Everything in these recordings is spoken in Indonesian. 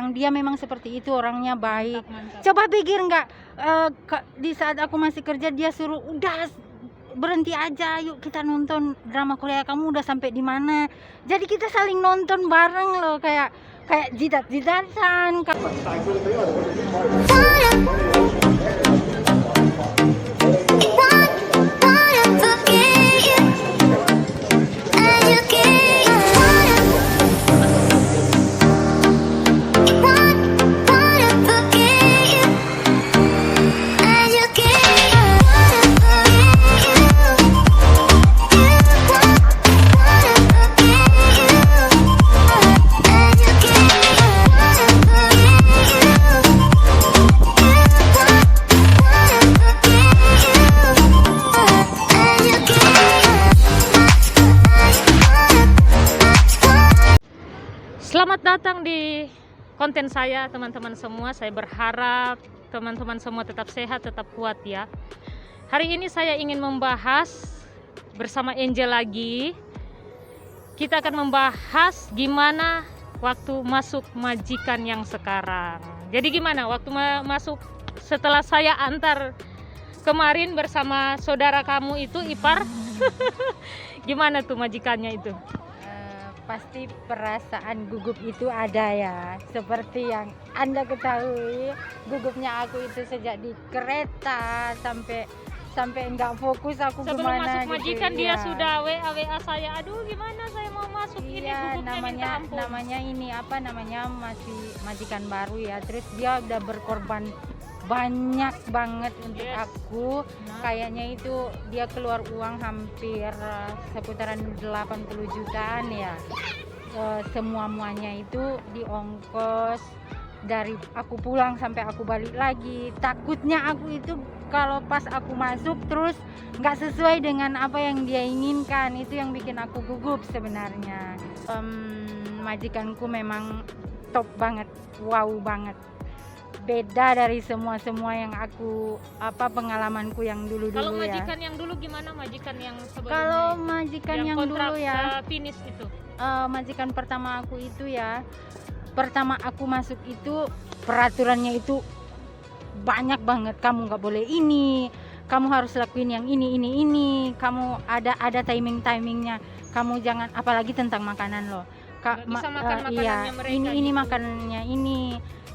bilang dia memang seperti itu, orangnya baik. Mantap. Coba pikir nggak, di saat aku masih kerja dia suruh udah berhenti aja, yuk kita nonton drama Korea, kamu udah sampai di mana. Jadi kita saling nonton bareng loh, kayak jidat-jidatan. Selamat datang di konten saya teman-teman semua. Saya berharap teman-teman semua tetap sehat, tetap kuat ya. Hari ini saya ingin membahas bersama Angel lagi. Kita akan membahas gimana waktu masuk majikan yang sekarang. Jadi gimana waktu masuk setelah saya antar kemarin bersama saudara kamu itu Ipar. Gimana tuh majikannya itu? Pasti perasaan gugup itu ada ya, seperti yang Anda ketahui, gugupnya aku itu sejak di kereta sampai nggak fokus aku sebelum gimana masuk gitu, majikan dia ya. sudah WA saya, aduh gimana saya mau masuk ini Iya, gugupnya minta ampun. namanya ini apa namanya, masih majikan baru ya, terus dia udah berkorban banyak banget untuk aku. Kayaknya itu dia keluar uang hampir seputaran 80 jutaan ya, semuanya itu di ongkos dari aku pulang sampai aku balik lagi. Takutnya aku itu kalau pas aku masuk terus nggak sesuai dengan apa yang dia inginkan, itu yang bikin aku gugup sebenarnya. Majikanku memang top banget, wow banget, beda dari semua yang aku pengalamanku yang dulu ya. Kalau majikan yang dulu gimana, majikan yang sebelumnya? Kalau majikan yang dulu ya, finish itu. Majikan pertama aku itu ya, pertama aku masuk itu peraturannya itu banyak banget. Kamu nggak boleh ini, kamu harus lakuin yang ini, kamu ada timingnya. Kamu jangan, apalagi tentang makanan loh. Bisa makan makanannya iya, mereka ini gitu. makanannya ini.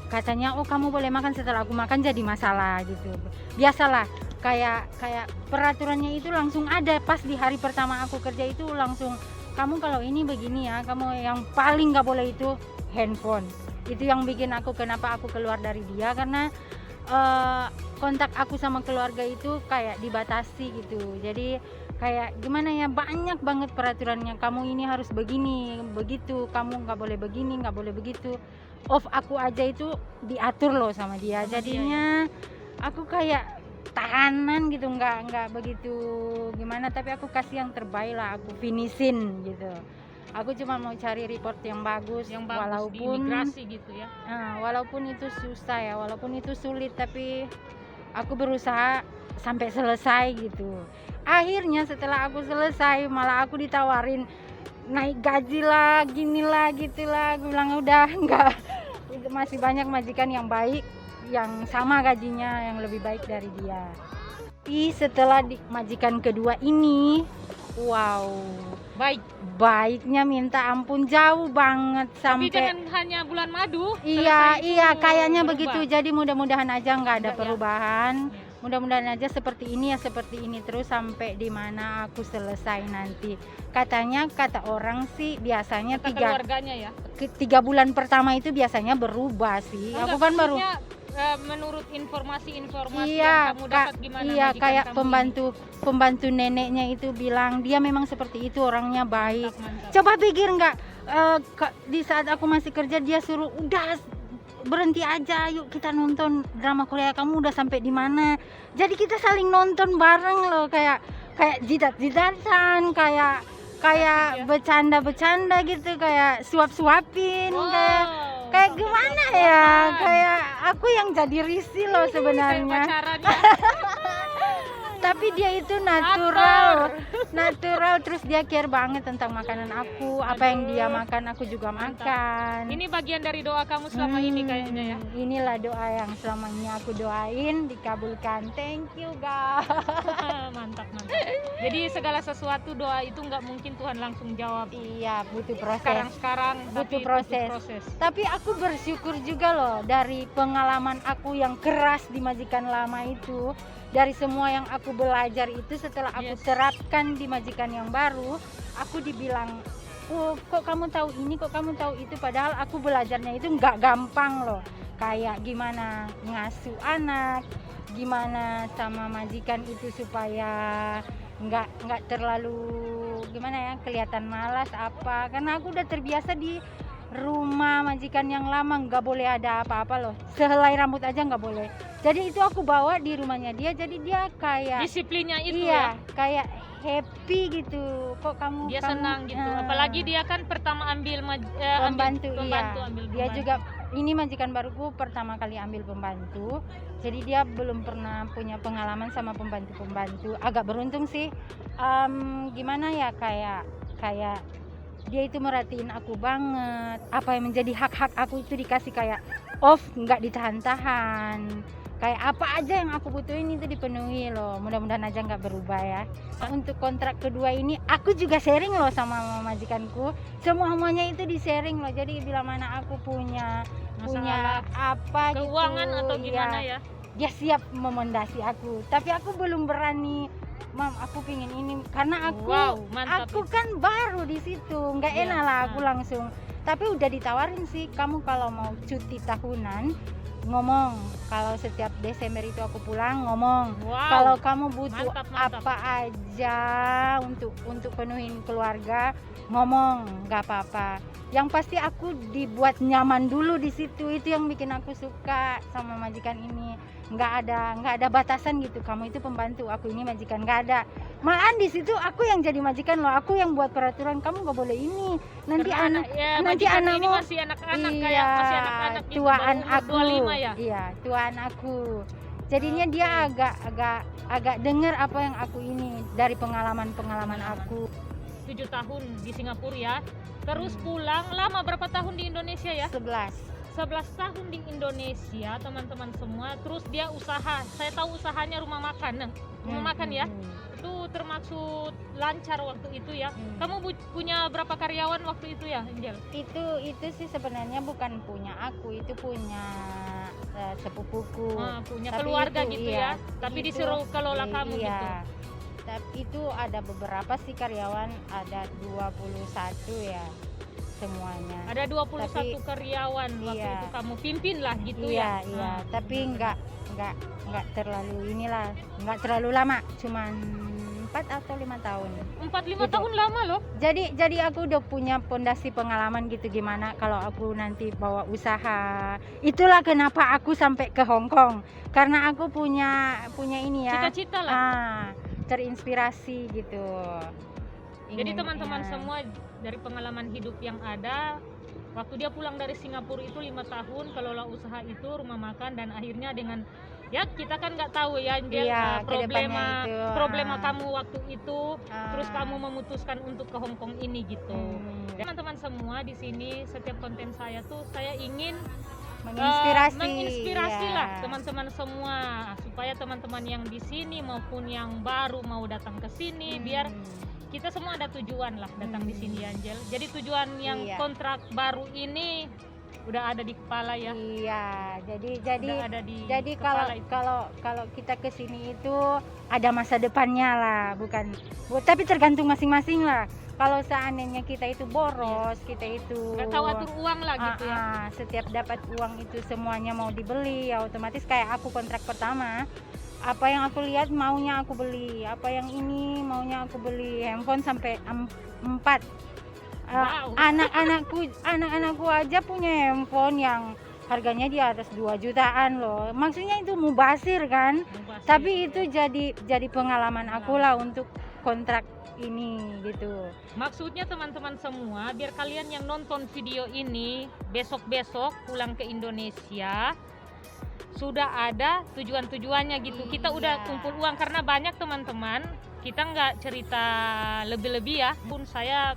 Katanya oh kamu boleh makan, setelah aku makan jadi masalah gitu. Biasalah, kayak peraturannya itu langsung ada pas di hari pertama aku kerja itu, langsung kamu kalau ini begini ya, kamu yang paling nggak boleh itu handphone. Itu yang bikin aku, kenapa aku keluar dari dia, karena kontak aku sama keluarga itu kayak dibatasi gitu. Jadi kayak gimana ya, banyak banget peraturannya, kamu ini harus begini begitu, kamu nggak boleh begini, nggak boleh begitu. Off aku aja itu diatur loh sama dia. Jadinya aku kayak tahanan gitu, nggak begitu gimana, tapi aku kasih yang terbaik lah, aku finishin gitu. Aku cuma mau cari report yang bagus walaupun di imigrasi gitu ya. Walaupun itu susah ya, walaupun itu sulit, tapi aku berusaha sampai selesai gitu. Akhirnya setelah aku selesai malah aku ditawarin naik gaji lah, gini lah, gitu lah. Aku bilang udah enggak, masih banyak majikan yang baik, yang sama gajinya, yang lebih baik dari dia. Tapi setelah di majikan kedua ini, wow, baiknya minta ampun, jauh banget. Sampai tapi jangan hanya bulan madu. Iya, kayaknya berubah. begitu. Jadi mudah-mudahan aja nggak ada Enggak, perubahan. Mudah-mudahan aja seperti ini ya, seperti ini terus sampai di mana aku selesai nanti. Katanya, kata orang sih biasanya Kata keluarganya ya. 3 bulan pertama itu biasanya berubah sih. Enggak, aku kan baru menurut informasi iya, yang kamu dapat gimana? iya, majikan kayak kamu pembantu neneknya itu bilang dia memang seperti itu, orangnya baik. Mantap. Coba pikir nggak, di saat aku masih kerja dia suruh udah berhenti aja, yuk kita nonton drama Korea, kamu udah sampai di mana. Jadi kita saling nonton bareng loh, kayak jidat-jidatan, kayak bercanda gitu, kayak suapin, kayak gimana ya, kayak aku yang jadi risih loh sebenarnya. Tapi dia itu natural, terus dia care banget tentang makanan aku, apa yang dia makan aku juga makan. Ini bagian dari doa kamu selama ini kayaknya ya. Inilah doa yang selama ini aku doain dikabulkan. Thank you guys. Mantap. Jadi segala sesuatu doa itu nggak mungkin Tuhan langsung jawab. Iya, butuh proses. Sekarang butuh proses. Tapi aku bersyukur juga loh dari pengalaman aku yang keras di majikan lama itu. Dari semua yang aku belajar itu setelah aku terapkan di majikan yang baru, aku dibilang, oh, kok kamu tahu ini, kok kamu tahu itu, padahal aku belajarnya itu nggak gampang loh. Kayak gimana ngasuh anak, gimana sama majikan itu supaya nggak terlalu gimana ya, kelihatan malas apa. Karena aku udah terbiasa di rumah majikan yang lama, nggak boleh ada apa-apa loh, sehelai rambut aja nggak boleh. Jadi itu aku bawa di rumahnya dia, jadi dia kayak disiplinnya itu kayak happy gitu. Kok kamu senang gitu, apalagi dia kan pertama ambil pembantu. ambil Dia juga ini majikan baruku pertama kali ambil pembantu, jadi dia belum pernah punya pengalaman sama pembantu. Agak beruntung sih, gimana ya, kayak dia itu merhatiin aku banget. Apa yang menjadi hak-hak aku itu dikasih kayak off, nggak ditahan-tahan. Kayak apa aja yang aku butuhin itu dipenuhi loh. Mudah-mudahan aja nggak berubah ya. Untuk kontrak kedua ini aku juga sharing loh sama majikanku. Semuanya itu di sharing loh. Jadi bila mana aku punya apa keuangan gitu, atau gimana ya, dia siap memondasi aku. Tapi aku belum berani. Mam, aku pingin ini karena aku kan baru di situ, nggak enak lah aku langsung. Tapi udah ditawarin sih, kamu kalau mau cuti tahunan ngomong, kalau setiap Desember itu aku pulang ngomong. Kalau kamu butuh apa aja untuk penuhin keluarga ngomong, nggak apa-apa. Yang pasti aku dibuat nyaman dulu di situ, itu yang bikin aku suka sama majikan ini. Nggak ada batasan gitu, kamu itu pembantu, aku ini majikan, nggak ada. Malahan di situ aku yang jadi majikan loh, aku yang buat peraturan, kamu nggak boleh ini. Nanti anakmu ini masih anak-anak, kayak masih anak-anak gitu, tuaan aku. 25 ya? Iya, tuaan aku. Jadinya dia agak dengar apa yang aku ini dari pengalaman aku. 7 tahun di Singapura ya. Terus pulang lama, berapa tahun di Indonesia ya? 11 tahun di Indonesia, teman-teman semua. Terus dia usaha, saya tahu usahanya rumah makan ya. Itu termasuk lancar waktu itu ya. Kamu punya berapa karyawan waktu itu ya, Angel? Itu sih sebenarnya bukan punya aku, itu punya sepupuku. Punya tapi keluarga itu, gitu ya. Tapi disuruh kelola kamu gitu. Tapi itu ada beberapa sih karyawan, ada 21 ya semuanya. Ada 21 karyawan waktu itu kamu pimpin lah gitu ya. Iya, tapi nggak terlalu nggak terlalu lama, cuman 4 atau 5 tahun. 4-5 tahun lama loh. Jadi aku udah punya pondasi pengalaman gitu, gimana kalau aku nanti bawa usaha. Itulah kenapa aku sampai ke Hong Kong, karena aku punya ini ya. Cita-cita lah. Terinspirasi gitu. Jadi teman-teman semua, dari pengalaman hidup yang ada, waktu dia pulang dari Singapura itu 5 tahun kelola usaha itu, rumah makan, dan akhirnya dengan ya kita kan nggak tahu ya, Angel, problema kamu waktu itu, terus kamu memutuskan untuk ke Hong Kong ini gitu. Teman-teman semua di sini, setiap konten saya tuh saya ingin menginspirasi lah teman-teman semua, supaya teman-teman yang di sini maupun yang baru mau datang ke sini, biar kita semua ada tujuan lah datang di sini, Angel. Jadi tujuan yang kontrak baru ini udah ada di kepala ya. Iya, jadi kalau kita ke sini itu ada masa depannya lah, tapi tergantung masing-masing lah. Kalau seandainya kita itu boros, kita itu nggak tahu atur uang lah gitu ya. Setiap dapat uang itu semuanya mau dibeli, ya otomatis kayak aku kontrak pertama, apa yang aku lihat maunya aku beli, apa yang ini maunya aku beli, handphone sampai 4. Anak-anakku aja punya handphone yang harganya di atas 2 jutaan loh. Maksudnya itu mubazir kan? Tapi itu jadi pengalaman aku lah untuk kontrak ini gitu. Maksudnya teman-teman semua, biar kalian yang nonton video ini besok-besok pulang ke Indonesia, sudah ada tujuan-tujuannya gitu. Kita udah kumpul uang karena banyak teman-teman, kita nggak cerita lebih-lebih ya. Pun saya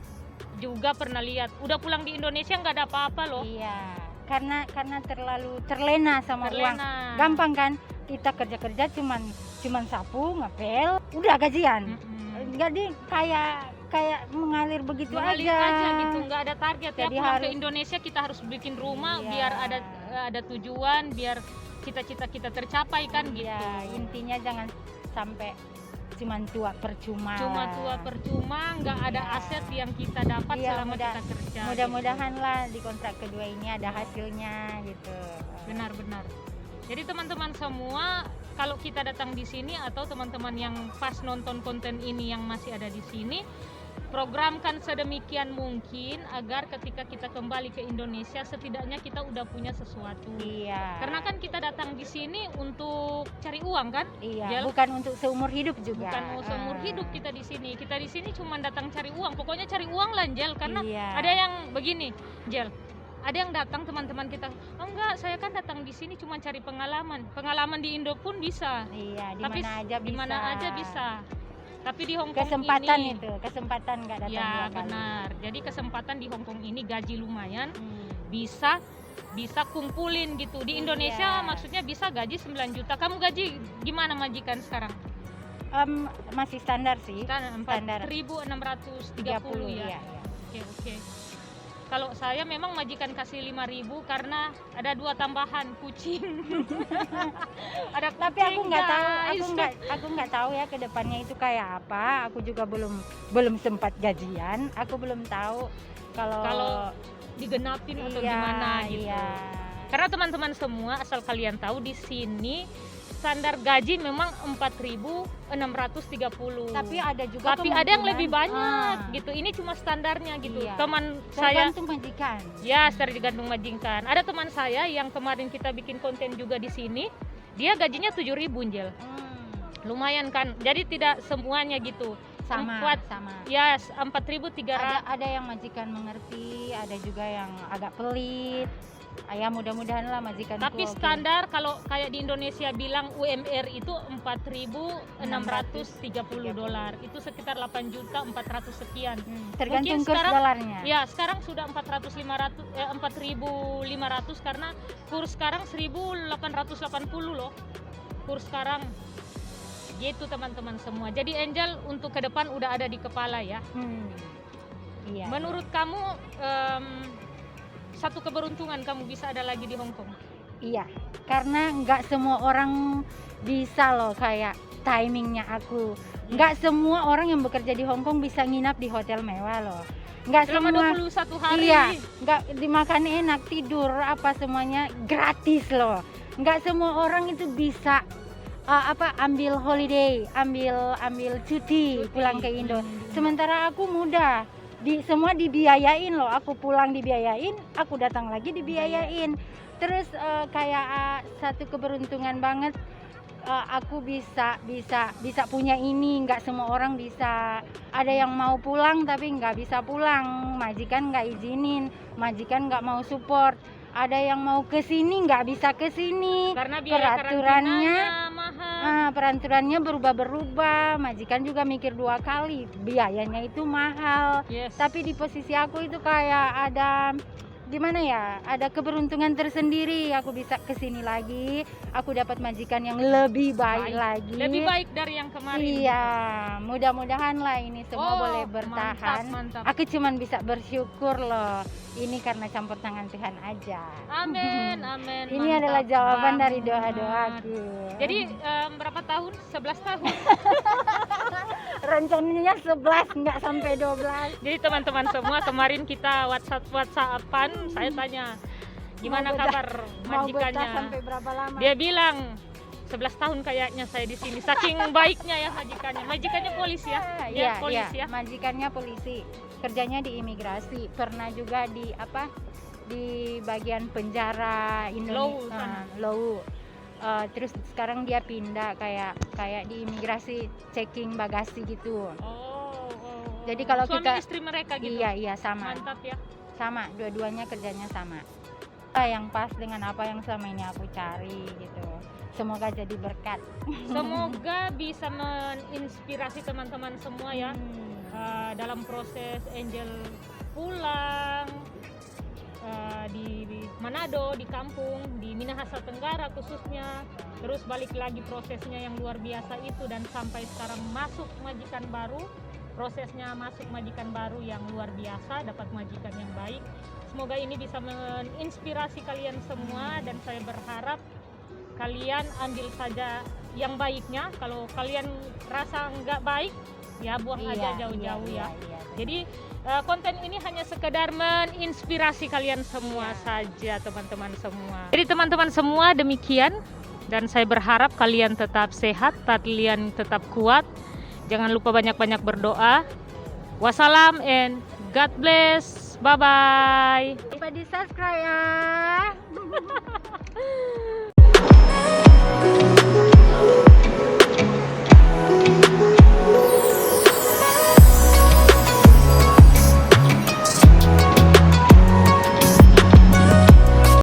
juga pernah lihat, udah pulang di Indonesia nggak ada apa-apa loh. Iya, karena terlalu terlena sama uang. Terlena. Gampang kan? Kita kerja cuman sapu, ngepel, udah gajian. Jadi kayak mengalir begitu Mengalir aja gitu, nggak ada target. Jadi ya pulang ke harus- Indonesia kita harus bikin rumah Iya. biar ada tujuan, biar cita-cita kita tercapai kan gitu. Ya, intinya jangan sampai cuman tua percuma. Cuma tua percuma, nggak ada Iya. aset yang kita dapat Iya, selama kita kerja. Mudah-mudahan lah di kontrak kedua ini ada hasilnya gitu. Benar-benar. Jadi teman-teman semua, kalau kita datang di sini atau teman-teman yang pas nonton konten ini yang masih ada di sini, programkan sedemikian mungkin agar ketika kita kembali ke Indonesia setidaknya kita udah punya sesuatu. Iya. Karena kan kita datang di sini untuk cari uang kan? Iya, Jel? bukan untuk seumur hidup juga. Bukan mau seumur hidup kita di sini. Kita di sini cuma datang cari uang. Pokoknya cari uang lah, Jel. Karena Iya. ada yang begini, Jel. Ada yang datang teman-teman kita, oh enggak, saya kan datang di sini cuma cari pengalaman. Pengalaman di Indo pun bisa. Iya, di Tapi mana aja bisa. di mana aja bisa. Tapi di Hong Kong Kesempatan ini, kesempatan nggak datang ya dua kali. benar. Jadi kesempatan di Hong Kong ini gaji lumayan, Hmm. bisa kumpulin gitu. Di Indonesia Iya. maksudnya bisa gaji 9 juta. Kamu gaji gimana majikan sekarang? Masih standar sih. Kan Standar 4.630 ya. iya. Oke. Kalau saya memang majikan kasih 5.000 karena ada 2 tambahan kucing. Ada kucing, Tapi aku nggak tahu, guys. aku nggak tahu ya ke depannya itu kayak apa. Aku juga belum sempat gajian. Aku belum tahu Kalau digenapin atau iya, gimana gitu. Iya. Karena teman-teman semua asal kalian tahu di sini standar gaji memang 4.630. Tapi ada juga ada yang lebih kemungkinan, banyak gitu. Ini cuma standarnya gitu. Iya. Teman saya tergantung majikan. ya tergantung majikan. Ada teman saya yang kemarin kita bikin konten juga di sini, dia gajinya 7.000, Jel. Lumayan kan. Jadi tidak semuanya gitu. Sama. Ya, 4.300. Ada yang majikan mengerti, ada juga yang agak pelit. Ya mudah-mudahan lah majikan. Tapi standar kalau kayak di Indonesia bilang UMR itu 4.630 dolar. Itu sekitar 8.400.000 sekian. Tergantung Mungkin kurs sekarang- dolarnya. Ya, sekarang sudah 4.500 karena kurs sekarang 1.880 loh. Kurs sekarang. Gitu teman-teman semua. Jadi Angel untuk ke depan udah ada di kepala ya. Iya. Menurut kamu satu keberuntungan kamu bisa ada lagi di Hong Kong? Iya, karena nggak semua orang bisa loh kayak timingnya aku. Nggak semua orang yang bekerja di Hong Kong bisa nginap di hotel mewah loh. Nggak Selama semua. 21 hari. Iya, nggak dimakan enak, tidur apa semuanya gratis loh. Nggak semua orang itu bisa ambil holiday, ambil cuti pulang ke Indo. Sementara aku mudah. Semua dibiayain loh, aku pulang dibiayain, aku datang lagi dibiayain. Terus kayak satu keberuntungan banget, aku bisa punya ini. Nggak semua orang bisa. Ada yang mau pulang tapi nggak bisa pulang, majikan nggak izinin, majikan nggak mau support. Ada yang mau ke sini nggak bisa ke sini Karena biaya peraturannya karantinanya mahal. peraturannya berubah-berubah, majikan juga mikir 2 kali, biayanya itu mahal. Yes. Tapi di posisi aku itu kayak ada gimana ya, ada keberuntungan tersendiri. Aku bisa kesini lagi, aku dapat majikan yang lebih baik lagi, lebih baik dari yang kemarin. iya, mudah-mudahan lah ini semua Oh, boleh bertahan. mantap. Aku cuman bisa bersyukur loh, ini karena campur tangan Tuhan aja. Amin. Ini Mantap adalah jawaban dari banget. doa-doaku. Jadi berapa tahun? 11 tahun. Rencananya 11 nggak sampai 12. Jadi teman-teman semua kemarin kita WhatsAppan, saya tanya gimana Mau betah- kabar Mau betah majikannya. sampai berapa lama? Dia bilang 11 tahun kayaknya saya di sini. Saking baiknya ya majikannya. Majikannya polisi ya? Iya, polisi ya. majikannya polisi. Kerjanya di imigrasi. Pernah juga di bagian penjara Law Indonesia. sana. Law. Terus sekarang dia pindah kayak di imigrasi, checking bagasi gitu. Oh. Jadi kalau suami kita- istri mereka gitu. Iya sama. Mantap ya. Sama, dua-duanya kerjanya sama. yang pas dengan apa yang selama ini aku cari gitu. Semoga jadi berkat. Semoga bisa menginspirasi teman-teman semua ya, dalam proses Angel pulang di Manado, di kampung, di Minahasa Tenggara khususnya, terus balik lagi prosesnya yang luar biasa itu, dan sampai sekarang masuk majikan baru, prosesnya masuk majikan baru yang luar biasa, dapat majikan yang baik. Semoga ini bisa menginspirasi kalian semua, dan saya berharap kalian ambil saja yang baiknya. Kalau kalian rasa nggak baik, ya buang aja jauh-jauh ya. Jadi konten ini hanya sekedar menginspirasi kalian semua saja, teman-teman semua. Jadi teman-teman semua demikian, dan saya berharap kalian tetap sehat, kalian tetap kuat. Jangan lupa banyak-banyak berdoa. Wassalam and God bless. Bye-bye. Lupa di subscribe ya.